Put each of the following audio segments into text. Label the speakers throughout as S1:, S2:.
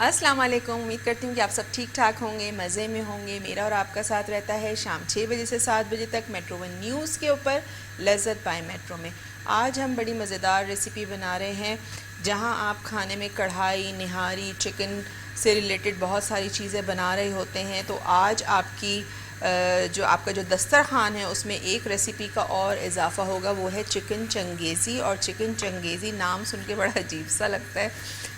S1: अस्सलाम वालेकुम। उम्मीद करती हूँ कि आप सब ठीक ठाक होंगे, मज़े में होंगे। मेरा और आपका साथ रहता है शाम 6 बजे से 7 बजे तक मेट्रो वन न्यूज़ के ऊपर लज़्ज़त बाय मेट्रो में। आज हम बड़ी मज़ेदार रेसिपी बना रहे हैं, जहाँ आप खाने में कढ़ाई, निहारी, चिकन से रिलेटेड बहुत सारी चीज़ें बना रहे होते हैं। तो आज आपकी जो आपका जो दस्तरखान है उसमें एक रेसिपी का और इजाफ़ा होगा, वो है चिकन चंगेज़ी। और चिकन चंगेज़ी नाम सुन के बड़ा अजीब सा लगता है,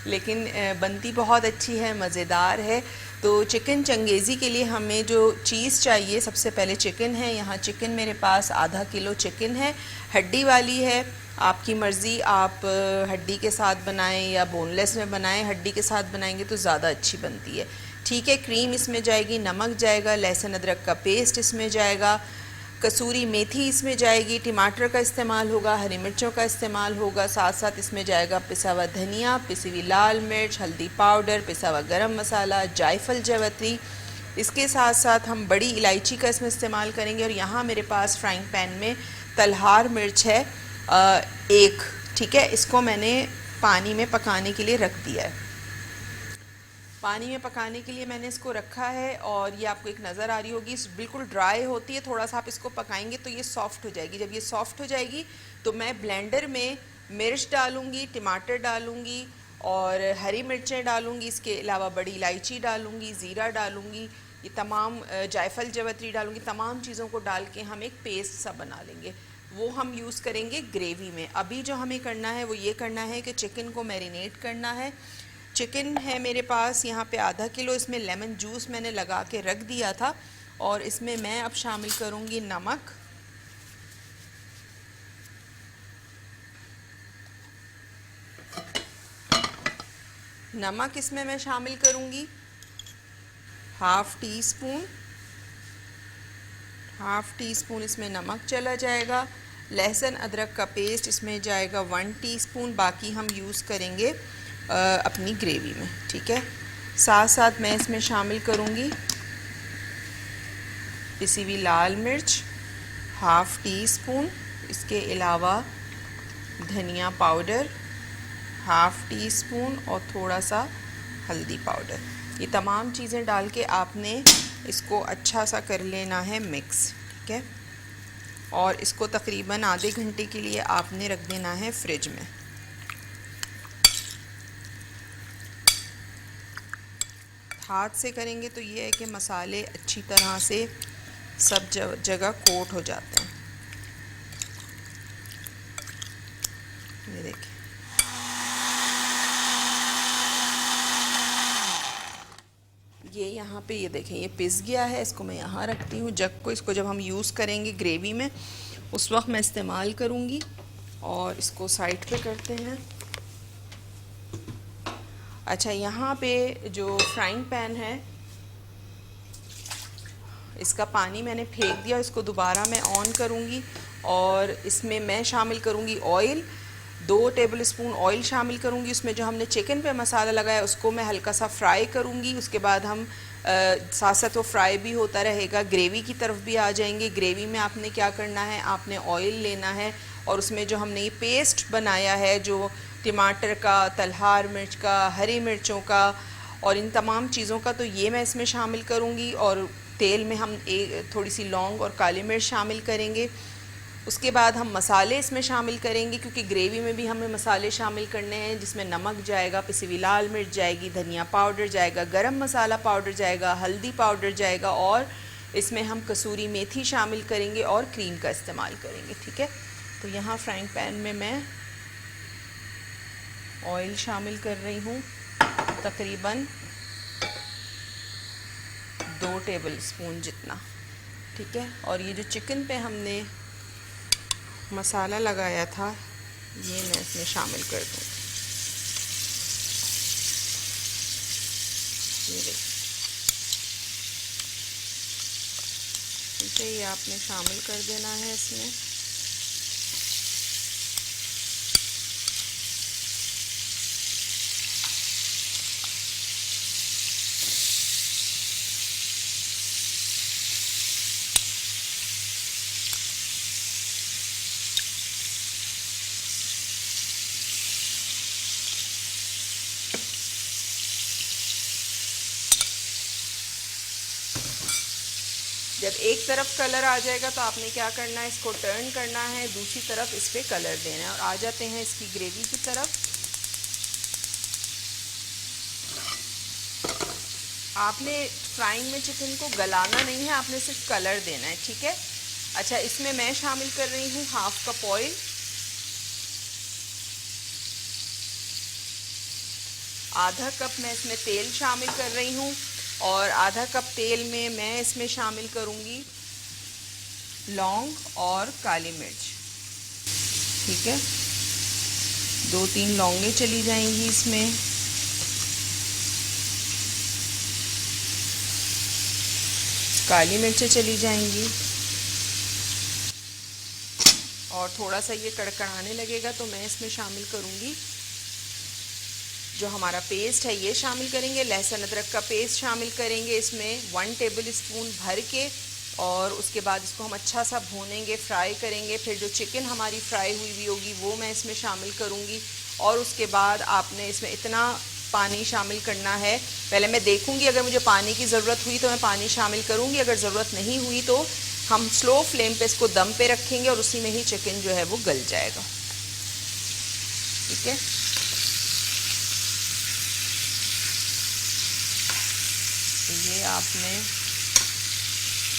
S1: लेकिन बनती बहुत अच्छी है, मज़ेदार है। तो चिकन चंगेज़ी के लिए हमें जो चीज़ चाहिए, सबसे पहले चिकन है। यहाँ चिकन मेरे पास आधा किलो चिकन है, हड्डी वाली है। आपकी मर्ज़ी, आप हड्डी के साथ बनाएं या बोनलेस में बनाएं। हड्डी के साथ बनाएंगे तो ज़्यादा अच्छी बनती है। ठीक है, क्रीम इसमें जाएगी, नमक जाएगा, लहसुन अदरक का पेस्ट इसमें जाएगा, कसूरी मेथी इसमें जाएगी, टमाटर का इस्तेमाल होगा, हरी मिर्चों का इस्तेमाल होगा, साथ साथ इसमें जाएगा पिसा हुआ धनिया, पिसी हुई लाल मिर्च, हल्दी पाउडर, पिसा हुआ गरम मसाला, जायफल, जवत्री। इसके साथ साथ हम बड़ी इलायची का इसमें इस्तेमाल करेंगे। और यहाँ मेरे पास फ्राइंग पैन में तलहार मिर्च है एक। ठीक है, इसको मैंने पानी में पकाने के लिए रख दिया है। पानी में पकाने के लिए मैंने इसको रखा है, और ये आपको एक नज़र आ रही होगी, बिल्कुल ड्राई होती है। थोड़ा सा आप इसको पकाएंगे तो ये सॉफ़्ट हो जाएगी। जब ये सॉफ़्ट हो जाएगी तो मैं ब्लेंडर में मिर्च डालूँगी, टमाटर डालूँगी और हरी मिर्चें डालूँगी। इसके अलावा बड़ी इलायची डालूँगी, ज़ीरा डालूँगी, ये तमाम जायफल, जवत्री डालूँगी। तमाम चीज़ों को डाल के हम एक पेस्ट सा बना लेंगे। वो हम यूज़ करेंगे ग्रेवी में। अभी जो हमें करना है वो ये करना है कि चिकन को मैरिनेट करना है। चिकन है मेरे पास यहाँ पे आधा किलो, इसमें लेमन जूस मैंने लगा के रख दिया था। और इसमें मैं अब शामिल करूँगी नमक, इसमें मैं शामिल करूँगी हाफ़ टी स्पून इसमें नमक चला जाएगा। लहसुन अदरक का पेस्ट इसमें जाएगा 1 टीस्पून, बाकी हम यूज़ करेंगे अपनी ग्रेवी में। ठीक है, साथ साथ मैं इसमें शामिल करूँगी पिसी हुई लाल मिर्च हाफ़ टी स्पून, इसके अलावा धनिया पाउडर हाफ़ टी स्पून और थोड़ा सा हल्दी पाउडर। ये तमाम चीज़ें डाल के आपने इसको अच्छा सा कर लेना है मिक्स। ठीक है, और इसको तकरीबन आधे घंटे के लिए आपने रख देना है फ्रिज में। हाथ से करेंगे तो ये है कि मसाले अच्छी तरह से सब जगह कोट हो जाते हैं। ये देखिए, ये यहाँ पे ये देखें, ये पिस गया है। इसको मैं यहाँ रखती हूँ जग को। इसको जब हम यूज़ करेंगे ग्रेवी में उस वक्त मैं इस्तेमाल करूँगी। और इसको साइड पे करते हैं। अच्छा, यहाँ पे जो फ्राइंग पैन है इसका पानी मैंने फेंक दिया, इसको दोबारा मैं ऑन करूँगी। और इसमें मैं शामिल करूँगी ऑयल, 2 टेबल स्पून ऑयल शामिल करूँगी। उसमें जो हमने चिकन पे मसाला लगाया उसको मैं हल्का सा फ्राई करूँगी। उसके बाद हम साथ साथ वो फ्राई भी होता रहेगा, ग्रेवी की तरफ भी आ जाएंगे। ग्रेवी में आपने क्या करना है, आपने ऑयल लेना है और उसमें जो हमने ये पेस्ट बनाया है, जो टमाटर का, तलहार मिर्च का, हरी मिर्चों का और इन तमाम चीज़ों का, तो ये मैं इसमें शामिल करूँगी। और तेल में हम थोड़ी सी लौंग और काली मिर्च शामिल करेंगे। उसके बाद हम मसाले इसमें शामिल करेंगे, क्योंकि ग्रेवी में भी हमें मसाले शामिल करने हैं, जिसमें नमक जाएगा, पिसी हुई लाल मिर्च जाएगी, धनिया पाउडर जाएगा, गरम मसाला पाउडर जाएगा, हल्दी पाउडर जाएगा, और इसमें हम कसूरी मेथी शामिल करेंगे और क्रीम का इस्तेमाल करेंगे। ठीक है, तो यहाँ फ्राइंग पैन में मैं ऑयल शामिल कर रही हूँ, तकरीबन 2 टेबल स्पून जितना। ठीक है, और ये जो चिकन पे हमने मसाला लगाया था ये मैं इसमें शामिल कर दूँगी। ये देखिए, ठीक है, ये आपने शामिल कर देना है इसमें। जब एक तरफ कलर आ जाएगा तो आपने क्या करना है, इसको टर्न करना है, दूसरी तरफ इस पर कलर देना है। और आ जाते हैं इसकी ग्रेवी की तरफ। आपने फ्राइंग में चिकन को गलाना नहीं है, आपने सिर्फ कलर देना है, ठीक है। अच्छा, इसमें मैं शामिल कर रही हूँ हाफ कप ऑयल, आधा कप मैं इसमें तेल शामिल कर रही हूँ, और आधा कप तेल में मैं इसमें शामिल करूँगी लौंग और काली मिर्च, ठीक है। 2-3 लौंगे चली जाएंगी इसमें, काली मिर्चें चली जाएंगी, और थोड़ा सा ये कड़कड़ाने लगेगा तो मैं इसमें शामिल करूँगी जो हमारा पेस्ट है, ये शामिल करेंगे। लहसुन अदरक का पेस्ट शामिल करेंगे इसमें 1 टेबल स्पून भर के, और उसके बाद इसको हम अच्छा सा भूनेंगे, फ्राई करेंगे। फिर जो चिकन हमारी फ्राई हुई होगी वो मैं इसमें शामिल करूँगी, और उसके बाद आपने इसमें इतना पानी शामिल करना है। पहले मैं देखूँगी, अगर मुझे पानी की ज़रूरत हुई तो मैं पानी शामिल करूँगी, अगर ज़रूरत नहीं हुई तो हम स्लो फ्लेम पे इसको दम पे रखेंगे और उसी में ही चिकन जो है वो गल जाएगा, ठीक है। तो ये आपने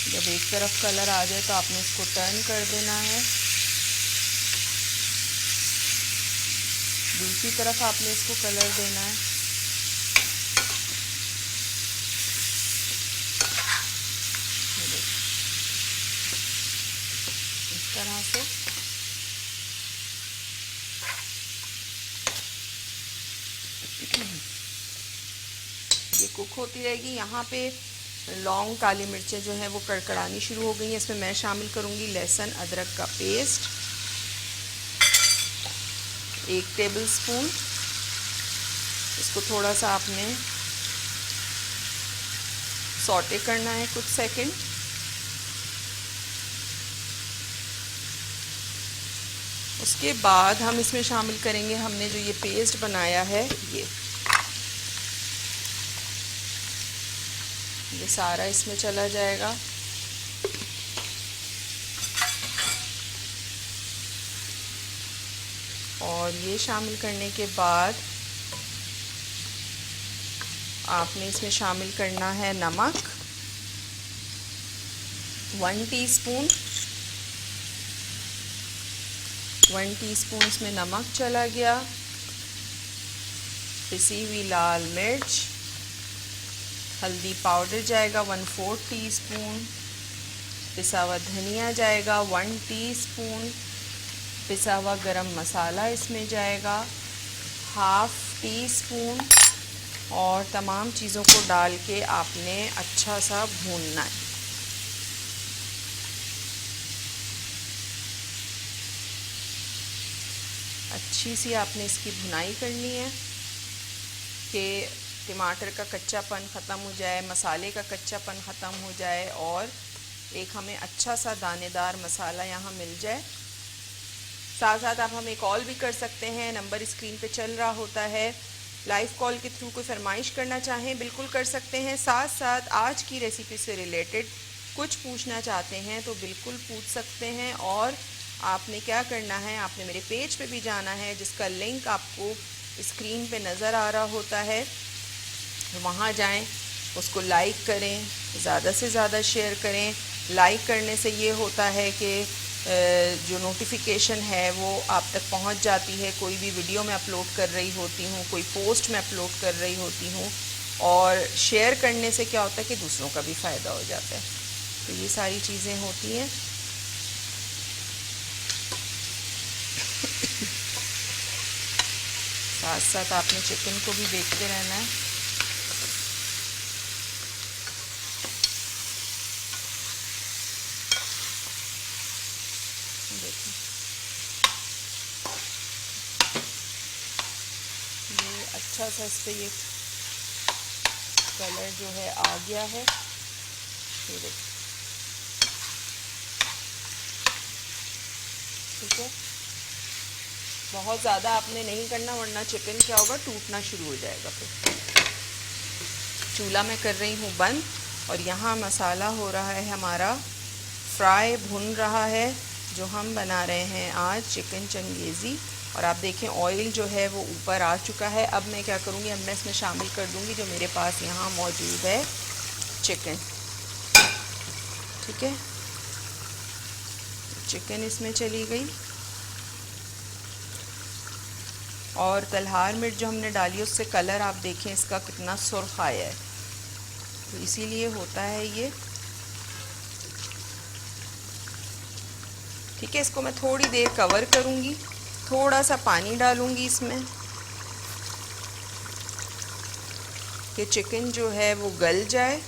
S1: जब एक तरफ कलर आ जाए तो आपने इसको टर्न कर देना है, दूसरी तरफ आपने इसको कलर देना है। इस तरह से ये कुक होती रहेगी। यहाँ पे लौंग काली मिर्चें जो हैं वो कड़कड़ानी शुरू हो गई हैं। इसमें मैं शामिल करूँगी लहसुन अदरक का पेस्ट 1 टेबल स्पून। इसको थोड़ा सा आपने सौटे करना है कुछ सेकंड। उसके बाद हम इसमें शामिल करेंगे हमने जो ये पेस्ट बनाया है, ये सारा इसमें चला जाएगा। और ये शामिल करने के बाद आपने इसमें शामिल करना है नमक 1 टीस्पून। 1 टीस्पून इसमें नमक चला गया। पिसी हुई लाल मिर्च, हल्दी पाउडर जाएगा 1/4 टीस्पून। पिसा हुआ धनिया जाएगा 1 टीस्पून। पिसा हुआ गरम मसाला इसमें जाएगा 1/2 टीस्पून। और तमाम चीज़ों को डाल के आपने अच्छा सा भूनना है। अच्छी सी आपने इसकी भुनाई करनी है कि टमाटर का कच्चापन ख़त्म हो जाए, मसाले का कच्चापन ख़त्म हो जाए और एक हमें अच्छा सा दानेदार मसाला यहाँ मिल जाए। साथ साथ आप हमें कॉल भी कर सकते हैं, नंबर स्क्रीन पे चल रहा होता है। लाइव कॉल के थ्रू कोई फरमाइश करना चाहें बिल्कुल कर सकते हैं। साथ साथ आज की रेसिपी से रिलेटेड कुछ पूछना चाहते हैं तो बिल्कुल पूछ सकते हैं। और आपने क्या करना है, आपने मेरे पेज पे भी जाना है जिसका लिंक आपको स्क्रीन पे नज़र आ रहा होता है। वहाँ जाएं, उसको लाइक करें, ज़्यादा से ज़्यादा शेयर करें। लाइक करने से ये होता है कि जो नोटिफिकेशन है वो आप तक पहुंच जाती है। कोई भी वीडियो मैं अपलोड कर रही होती हूँ, कोई पोस्ट मैं अपलोड कर रही होती हूँ। और शेयर करने से क्या होता है कि दूसरों का भी फ़ायदा हो जाता है। तो ये सारी चीज़ें होती हैं। साथ साथ आपने चिकन को भी देखते रहना है। देखिए ये अच्छा सा इस पर ये कलर जो है आ गया है। ये देखिए, ठीक है। बहुत ज़्यादा आपने नहीं करना वरना चिकन क्या होगा, टूटना शुरू हो जाएगा। फिर चूल्हा मैं कर रही हूँ बंद और यहाँ मसाला हो रहा है हमारा फ्राई, भुन रहा है, जो हम बना रहे हैं आज चिकन चंगेज़ी। और आप देखें ऑयल जो है वो ऊपर आ चुका है। अब मैं क्या करूँगी, अब मैं इसमें शामिल कर दूँगी जो मेरे पास यहाँ मौजूद है चिकन। ठीक है, चिकन इसमें चली गई और तलहार मिर्च जो हमने डाली उससे कलर आप देखें इसका कितना सुर्ख आया है, तो इसीलिए होता है ये। ठीक है, इसको मैं थोड़ी देर कवर करूँगी, थोड़ा सा पानी डालूँगी इसमें कि चिकन जो है वो गल जाए।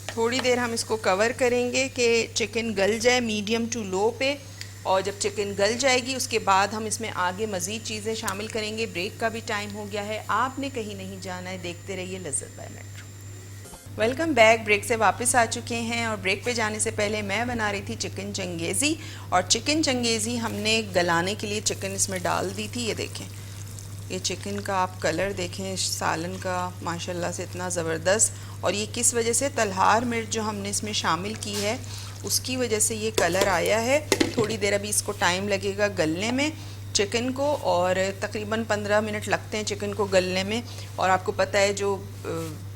S1: थोड़ी देर हम इसको कवर करेंगे कि चिकन गल जाए मीडियम टू लो पे, और जब चिकन गल जाएगी उसके बाद हम इसमें आगे मज़ीद चीज़ें शामिल करेंगे। ब्रेक का भी टाइम हो गया है, आपने कहीं नहीं जाना है, देखते रहिए Lazzat by Metro. Welcome back. Break से वापस आ चुके हैं और ब्रेक पे जाने से पहले मैं बना रही थी चिकन चंगेज़ी। और चिकन चंगेज़ी हमने गलाने के लिए चिकन इसमें डाल दी थी। ये देखें, ये चिकन का आप कलर देखें सालन का, माशाल्लाह से इतना ज़बरदस्त। और ये किस वजह से, तलहार मिर्च जो हमने इसमें शामिल की है उसकी वजह से ये कलर आया है। थोड़ी देर अभी इसको टाइम लगेगा गलने में चिकन को, और तकरीबन 15 मिनट लगते हैं चिकन को गलने में। और आपको पता है जो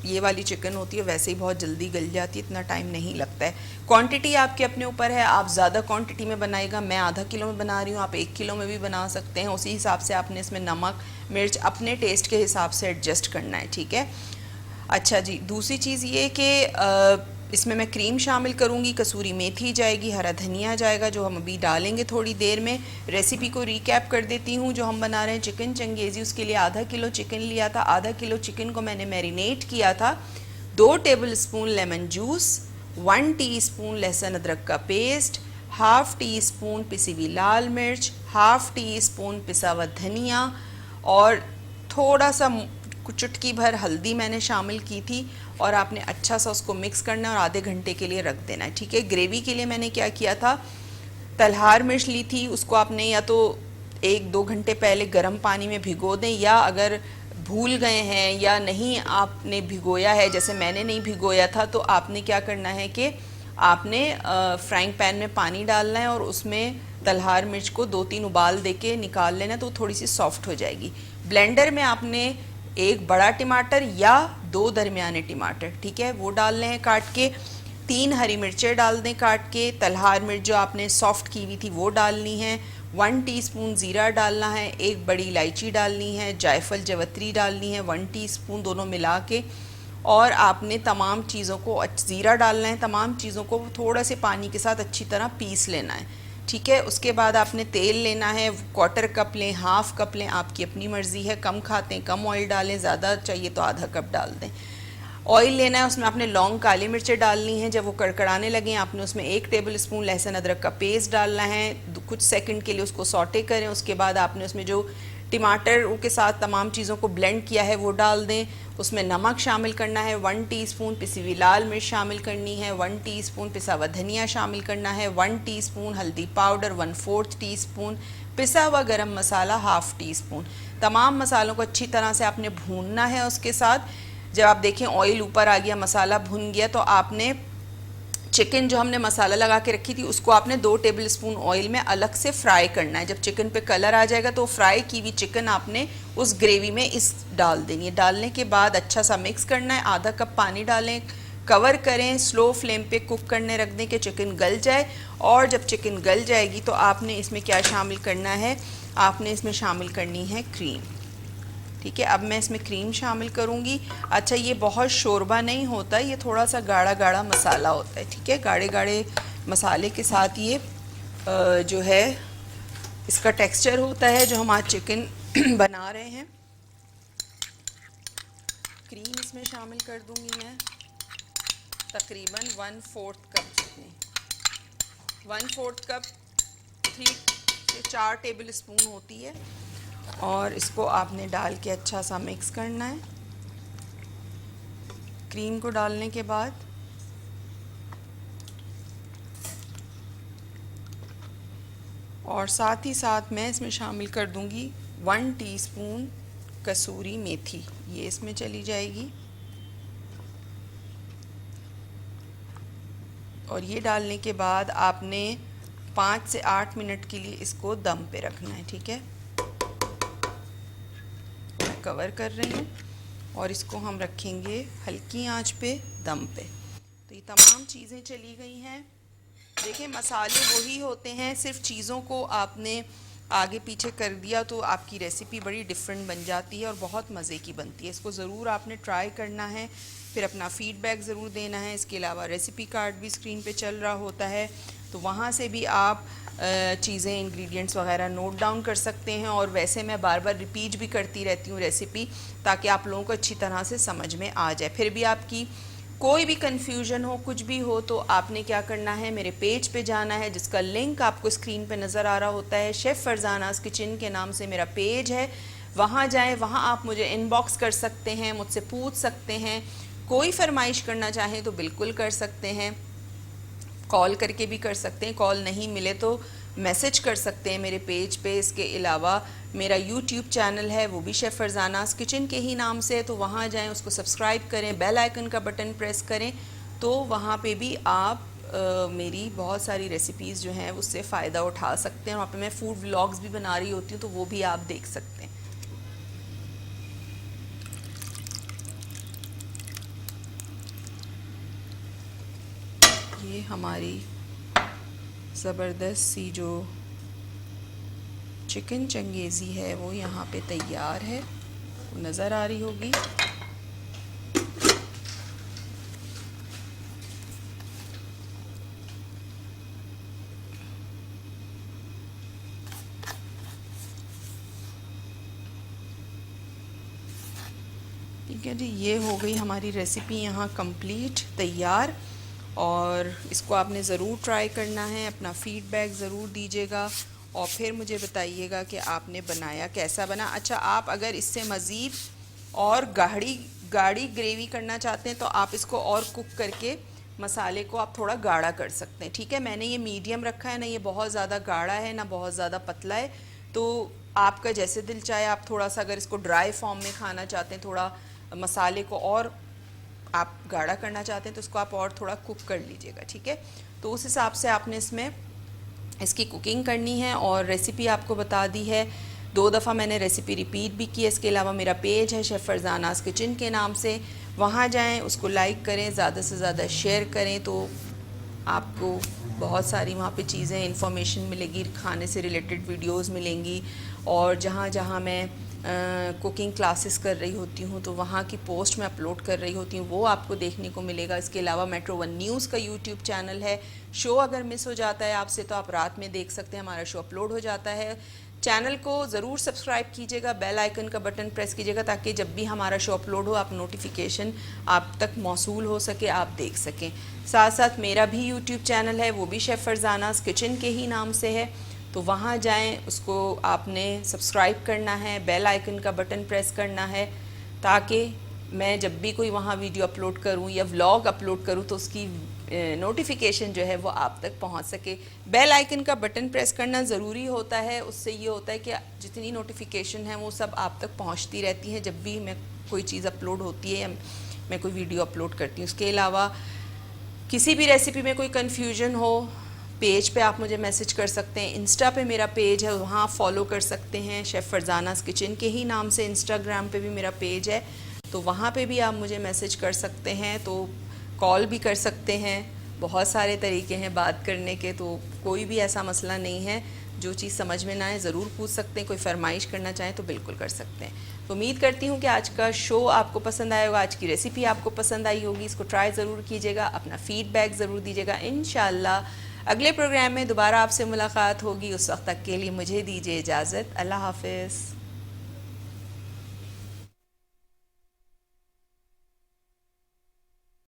S1: ये वाली चिकन होती है वैसे ही बहुत जल्दी गल जाती है, इतना टाइम नहीं लगता है। क्वांटिटी आपके अपने ऊपर है, आप ज़्यादा क्वांटिटी में बनाएगा, मैं आधा किलो में बना रही हूँ, आप 1 किलो में भी बना सकते हैं। उसी हिसाब से आपने इसमें नमक मिर्च अपने टेस्ट के हिसाब से एडजस्ट करना है। ठीक है, अच्छा जी, दूसरी चीज़ ये कि इसमें मैं क्रीम शामिल करूँगी, कसूरी मेथी जाएगी, हरा धनिया जाएगा, जो हम अभी डालेंगे थोड़ी देर में। रेसिपी को रिकैप कर देती हूँ। जो हम बना रहे हैं चिकन चंगेज़ी, उसके लिए आधा किलो चिकन लिया था। आधा किलो चिकन को मैंने मैरिनेट किया था। 2 टेबलस्पून लेमन जूस, 1 टीस्पून लहसुन अदरक का पेस्ट, हाफ़ टी स्पून पिसी हुई लाल मिर्च, हाफ़ टी स्पून पिसा हुआ धनिया, और थोड़ा सा चुटकी भर हल्दी मैंने शामिल की थी। और आपने अच्छा सा उसको मिक्स करना है और आधे घंटे के लिए रख देना है। ठीक है, ग्रेवी के लिए मैंने क्या किया था, तलहार मिर्च ली थी, उसको आपने या तो 1-2 घंटे पहले गर्म पानी में भिगो दें, या अगर भूल गए हैं या नहीं आपने भिगोया है, जैसे मैंने नहीं भिगोया था, तो आपने क्या करना है कि आपने फ्राइंग पैन में पानी डालना है और उसमें तलहार मिर्च को 2-3 उबाल दे के निकाल लेना, तो थोड़ी सी सॉफ्ट हो जाएगी। ब्लेंडर में आपने 1 बड़ा टमाटर या 2 दरमियाने टमाटर, ठीक है, वो डालने हैं काट के। 3 हरी मिर्चें डाल दें काट के। तलहार मिर्च जो आपने सॉफ्ट की हुई थी वो डालनी है। 1 टीस्पून ज़ीरा डालना है, 1 बड़ी इलायची डालनी है, जायफल जवत्री डालनी है 1 टीस्पून, दोनों मिला के। और आपने तमाम चीज़ों को, ज़ीरा डालना है, तमाम चीज़ों को थोड़ा से पानी के साथ अच्छी तरह पीस लेना है। ठीक है, उसके बाद आपने तेल लेना है, 1/4 कप लें, हाफ़ कप लें, आपकी अपनी मर्ज़ी है। कम खाते हैं कम ऑयल डालें, ज़्यादा चाहिए तो आधा कप डाल दें। ऑयल लेना है, उसमें आपने लौंग काली मिर्चें डालनी हैं। जब वो कड़कड़ाने लगें आपने उसमें 1 टेबलस्पून लहसुन अदरक का पेस्ट डालना है। कुछ सेकंड के लिए उसको सौटे करें। उसके बाद आपने उसमें जो टमाटर के साथ तमाम चीज़ों को ब्लेंड किया है वो डाल दें। उसमें नमक शामिल करना है, 1 टीस्पून पिसी हुई लाल मिर्च शामिल करनी है, 1 टीस्पून पिसा हुआ धनिया शामिल करना है, 1 टीस्पून हल्दी पाउडर, 1/4 टीस्पून पिसा हुआ गरम मसाला, हाफ़ टीस्पून। तमाम मसालों को अच्छी तरह से आपने भूनना है। उसके साथ जब आप देखें ऑयल ऊपर आ गया, मसाला भुन गया, तो आपने चिकन जो हमने मसाला लगा के रखी थी उसको आपने 2 टेबलस्पून ऑयल में अलग से फ्राई करना है। जब चिकन पे कलर आ जाएगा तो फ्राई की हुई चिकन आपने उस ग्रेवी में इस डाल देनी है। डालने के बाद अच्छा सा मिक्स करना है। आधा कप पानी डालें, कवर करें, स्लो फ्लेम पे कुक करने रख दें कि चिकन गल जाए। और जब चिकन गल जाएगी तो आपने इसमें क्या शामिल करना है, आपने इसमें शामिल करनी है क्रीम। ठीक है, अब मैं इसमें क्रीम शामिल करूँगी। अच्छा, ये बहुत शोरबा नहीं होता, ये थोड़ा सा गाढ़ा गाढ़ा मसाला होता है। ठीक है, गाढ़े गाढ़े मसाले के साथ ये जो है इसका टेक्सचर होता है जो हम आज चिकन बना रहे हैं। क्रीम इसमें शामिल कर दूँगी मैं तकरीबन 1/4 कप जितनी, 1/4 कप 3 से 4 टेबल स्पून होती है। और इसको आपने डाल के अच्छा सा मिक्स करना है। क्रीम को डालने के बाद और साथ ही साथ मैं इसमें शामिल कर दूंगी 1 टीस्पून कसूरी मेथी, ये इसमें चली जाएगी। और ये डालने के बाद आपने 5 से 8 मिनट के लिए इसको दम पे रखना है, ठीक है। मैं कवर कर रही हूँ और इसको हम रखेंगे हल्की आंच पे दम पे। तो ये तमाम चीज़ें चली गई हैं। देखें मसाले वही होते हैं, सिर्फ चीज़ों को आपने आगे पीछे कर दिया तो आपकी रेसिपी बड़ी डिफरेंट बन जाती है और बहुत मज़े की बनती है। इसको ज़रूर आपने ट्राई करना है, फिर अपना फ़ीडबैक ज़रूर देना है। इसके अलावा रेसिपी कार्ड भी स्क्रीन पे चल रहा होता है, तो वहाँ से भी आप चीज़ें, इंग्रेडिएंट्स वगैरह नोट डाउन कर सकते हैं। और वैसे मैं बार बार रिपीट भी करती रहती हूँ रेसिपी, ताकि आप लोगों को अच्छी तरह से समझ में आ जाए। फिर भी आपकी कोई भी कन्फ्यूजन हो, कुछ भी हो, तो आपने क्या करना है, मेरे पेज पे जाना है जिसका लिंक आपको स्क्रीन पे नज़र आ रहा होता है। शेफ़ फरजानास किचन के नाम से मेरा पेज है, वहाँ जाएं, वहाँ आप मुझे इनबॉक्स कर सकते हैं, मुझसे पूछ सकते हैं। कोई फरमाइश करना चाहें तो बिल्कुल कर सकते हैं, कॉल करके भी कर सकते हैं, कॉल नहीं मिले तो मैसेज कर सकते हैं मेरे पेज पे। इसके अलावा मेरा यूट्यूब चैनल है, वो भी शेफ़ फरजानास किचन के ही नाम से है, तो वहाँ जाएं, उसको सब्सक्राइब करें, बेल आइकन का बटन प्रेस करें, तो वहाँ पे भी आप मेरी बहुत सारी रेसिपीज़ जो हैं उससे फ़ायदा उठा सकते हैं। वहाँ पे मैं फूड व्लॉग्स भी बना रही होती हूँ, तो वो भी आप देख सकते हैं। ये हमारी ज़बरदस्त सी जो चिकन चंगेज़ी है वो यहाँ पे तैयार है, वो नज़र आ रही होगी। ठीक है जी, ये हो गई हमारी रेसिपी यहाँ कंप्लीट तैयार। और इसको आपने ज़रूर ट्राई करना है, अपना फ़ीडबैक ज़रूर दीजिएगा और फिर मुझे बताइएगा कि आपने बनाया कैसा बना। अच्छा, आप अगर इससे मज़ीद और गाढ़ी ग्रेवी करना चाहते हैं तो आप इसको और कुक करके मसाले को आप थोड़ा गाढ़ा कर सकते हैं, ठीक है। मैंने ये मीडियम रखा है, ना ये बहुत ज़्यादा गाढ़ा है ना बहुत ज़्यादा पतला है, तो आपका जैसे दिल चाहे। आप थोड़ा सा अगर इसको ड्राई फॉर्म में खाना चाहते हैं, थोड़ा मसाले को और आप गाढ़ा करना चाहते हैं, तो इसको आप और थोड़ा कुक कर लीजिएगा, ठीक है। तो उस हिसाब से आपने इसमें इसकी कुकिंग करनी है। और रेसिपी आपको बता दी है, 2 दफ़ा मैंने रेसिपी रिपीट भी की है। इसके अलावा मेरा पेज है शेफ़ फरजानास किचन के नाम से, वहाँ जाएं, उसको लाइक करें, ज़्यादा से ज़्यादा शेयर करें, तो आपको बहुत सारी वहाँ पे चीज़ें, इंफॉर्मेशन मिलेगी, खाने से रिलेटेड वीडियोस मिलेंगी। और जहाँ जहाँ मैं कुकिंग क्लासेस कर रही होती हूँ तो वहाँ की पोस्ट मैं अपलोड कर रही होती हूँ, वो आपको देखने को मिलेगा। इसके अलावा मेट्रो 1 न्यूज़ का यूट्यूब चैनल है। शो अगर मिस हो जाता है आपसे तो आप रात में देख सकते हैं, हमारा शो अपलोड हो जाता है। चैनल को ज़रूर सब्सक्राइब कीजिएगा, बेल आइकन का बटन प्रेस कीजिएगा, ताकि जब भी हमारा शो अपलोड हो आप नोटिफिकेशन आप तक मौसूल हो सके, आप देख सकें। साथ साथ मेरा भी यूट्यूब चैनल है, वो भी शेफ़ फरजानास किचन के ही नाम से है, तो वहाँ जाएं, उसको आपने सब्सक्राइब करना है, बेल आइकन का बटन प्रेस करना है, ताकि मैं जब भी कोई वहाँ वीडियो अपलोड करूँ या व्लॉग अपलोड करूँ तो उसकी नोटिफिकेशन जो है वो आप तक पहुँच सके। बेल आइकन का बटन प्रेस करना ज़रूरी होता है, उससे ये होता है कि जितनी नोटिफिकेशन है वो सब आप तक पहुँचती रहती हैं जब भी मैं कोई चीज़ अपलोड होती है या मैं कोई वीडियो अपलोड करती हूँ। उसके अलावा किसी भी रेसिपी में कोई कन्फ्यूजन हो, पेज पे आप मुझे मैसेज कर सकते हैं। इंस्टा पे मेरा पेज है, वहाँ आप फॉलो कर सकते हैं, शेफ़ फरजानास किचन के ही नाम से। इंस्टाग्राम पे भी मेरा पेज है, तो वहाँ पे भी आप मुझे मैसेज कर सकते हैं, तो कॉल भी कर सकते हैं। बहुत सारे तरीके हैं बात करने के, तो कोई भी ऐसा मसला नहीं है। जो चीज़ समझ में ना आए ज़रूर पूछ सकते हैं, कोई फरमाइश करना चाहें तो बिल्कुल कर सकते हैं। तो उम्मीद करती हूँ कि आज का शो आपको पसंद आया होगा, आज की रेसिपी आपको पसंद आई होगी। इसको ट्राई ज़रूर कीजिएगा, अपना फ़ीडबैक ज़रूर दीजिएगा। इंशाल्लाह अगले प्रोग्राम में दोबारा आपसे मुलाकात होगी। उस वक्त तक के लिए मुझे दीजिए इजाज़त। अल्लाह हाफ़िज़।